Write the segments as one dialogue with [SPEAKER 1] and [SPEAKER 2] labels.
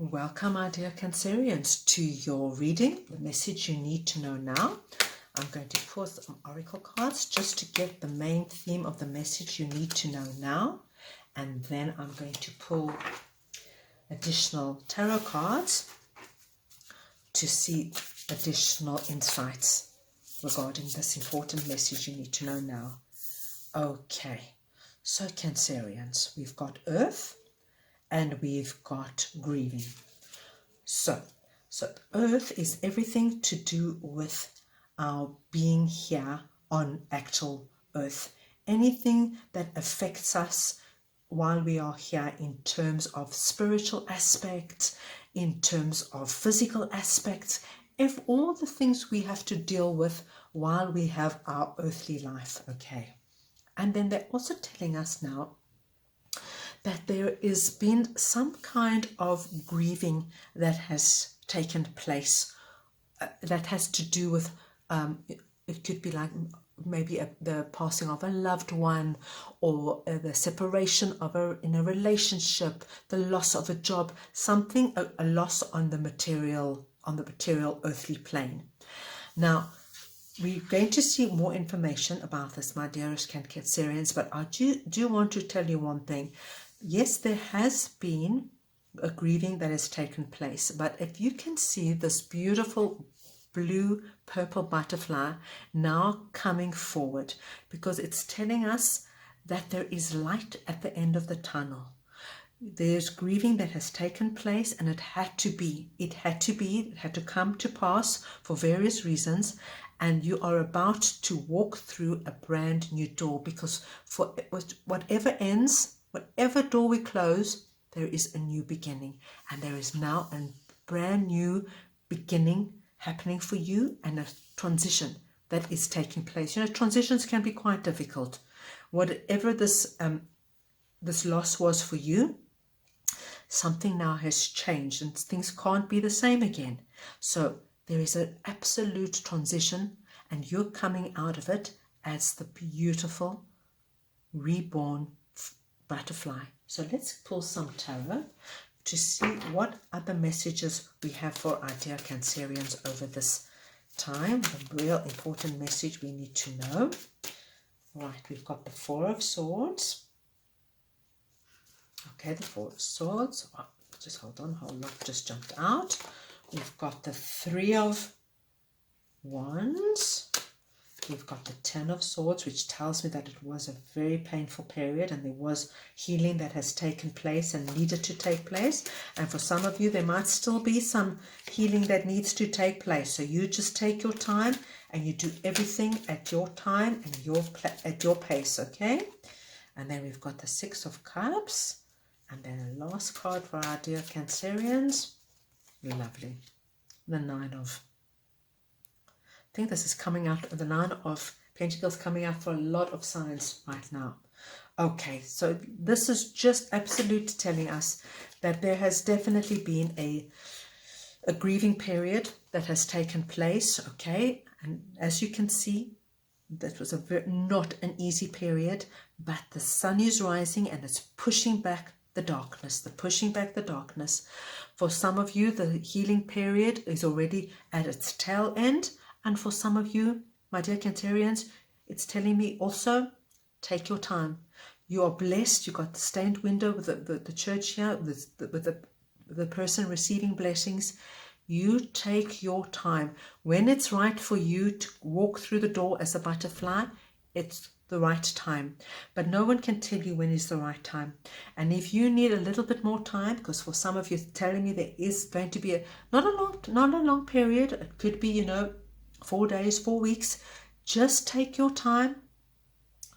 [SPEAKER 1] Welcome, my dear Cancerians, to your reading, the message you need to know now. I'm going to pull some oracle cards just to get the main theme of the message you need to know now. And then I'm going to pull additional tarot cards to see additional insights regarding this important message you need to know now. Okay, so Cancerians, we've got Earth and we've got grieving. So Earth is everything to do with our being here on actual Earth. Anything that affects us while we are here in terms of spiritual aspects, in terms of physical aspects, if all the things we have to deal with while we have our earthly life, okay? And then they're also telling us now that there has been some kind of grieving that has taken place that has to do with, it could be like maybe the passing of a loved one, or the separation of in a relationship, the loss of a job, something, a loss on the material earthly plane. Now, we're going to see more information about this, my dearest Cancerians, but I do want to tell you one thing. Yes, there has been a grieving that has taken place, but if you can see this beautiful blue purple butterfly now coming forward, because it's telling us that there is light at the end of the tunnel. There's grieving that has taken place, and it had to come to pass for various reasons, and you are about to walk through a brand new door, because for whatever ends, whatever door we close, there is a new beginning, and there is now a brand new beginning happening for you, and a transition that is taking place. You know, transitions can be quite difficult. Whatever this loss was for you, something now has changed, and things can't be the same again. So there is an absolute transition, and you're coming out of it as the beautiful reborn butterfly. So let's pull some tarot to see what other messages we have for our dear Cancerians over this time. The real important message we need to know. Right, we've got the Four of Swords. Okay, the Four of Swords. Oh, just hold on, whole lot just jumped out. We've got the Three of Wands. We've got the Ten of Swords, which tells me that it was a very painful period, and there was healing that has taken place and needed to take place. And for some of you, there might still be some healing that needs to take place. So you just take your time, and you do everything at your time and at your pace, okay? And then we've got the Six of Cups, and then a last card for our dear Cancerians. Lovely. The Nine of, I think this is coming out, the Nine of Pentacles coming out for a lot of signs right now. Okay, so this is just absolute telling us that there has definitely been a grieving period that has taken place, okay? And as you can see, that was not an easy period, but the sun is rising and it's pushing back the darkness, For some of you, the healing period is already at its tail end. And for some of you, my dear Cancerians, it's telling me also, take your time. You are blessed. You got the stained window with the church here, with the person receiving blessings. You take your time. When it's right for you to walk through the door as a butterfly, it's the right time. But no one can tell you when is the right time. And if you need a little bit more time, because for some of you telling me there is going to be not a long period, it could be, 4 days, 4 weeks, just take your time.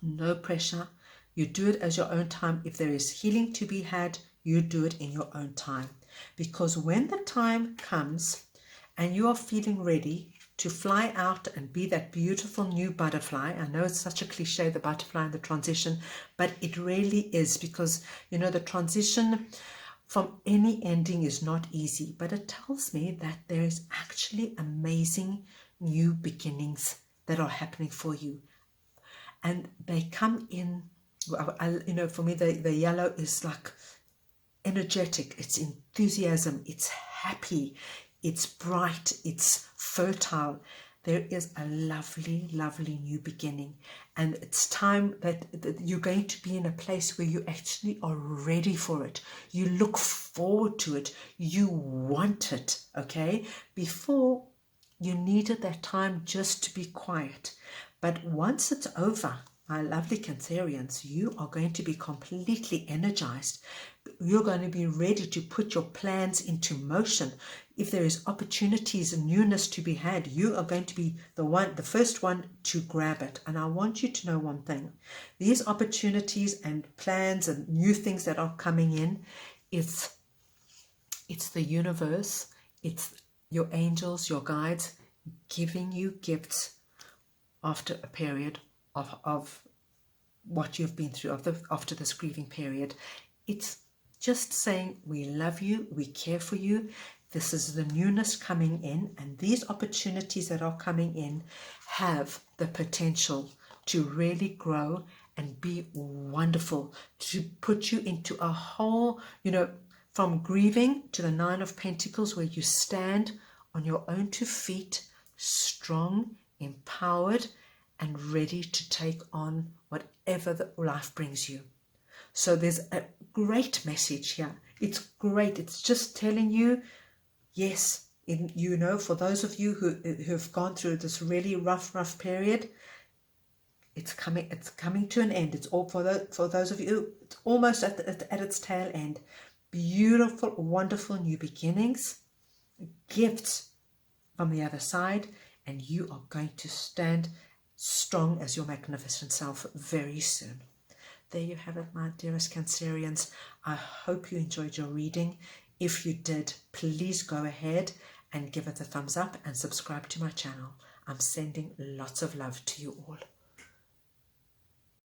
[SPEAKER 1] No pressure. You do it as your own time. If there is healing to be had, you do it in your own time. Because when the time comes and you are feeling ready to fly out and be that beautiful new butterfly, I know it's such a cliche, the butterfly and the transition, but it really is, because, the transition from any ending is not easy, but it tells me that there is actually amazing new beginnings that are happening for you. And they come in, for me, the yellow is like energetic, it's enthusiasm, it's happy, it's bright, it's fertile. There is a lovely, lovely new beginning. And it's time that you're going to be in a place where you actually are ready for it. You look forward to it. You want it, okay? Before, you needed that time just to be quiet. But once it's over, my lovely Cancerians, you are going to be completely energized. You're going to be ready to put your plans into motion. If there is opportunities and newness to be had, you are going to be the first one to grab it. And I want you to know one thing. These opportunities and plans and new things that are coming in, it's the universe, it's your angels, your guides, giving you gifts after a period of what you've been through, after this grieving period. It's just saying, we love you, we care for you. This is the newness coming in, and these opportunities that are coming in have the potential to really grow and be wonderful, to put you into a whole, from grieving to the Nine of Pentacles, where you stand on your own two feet, strong, empowered, and ready to take on whatever the life brings you. So there's a great message here. It's great. It's just telling you, yes, for those of you who have gone through this really rough period, it's coming to an end. It's all for those of you, it's almost at its tail end. Beautiful, wonderful new beginnings, gifts from the other side, and you are going to stand strong as your magnificent self very soon. There you have it, my dearest Cancerians. I hope you enjoyed your reading. If you did, please go ahead and give it a thumbs up and subscribe to my channel. I'm sending lots of love to you all.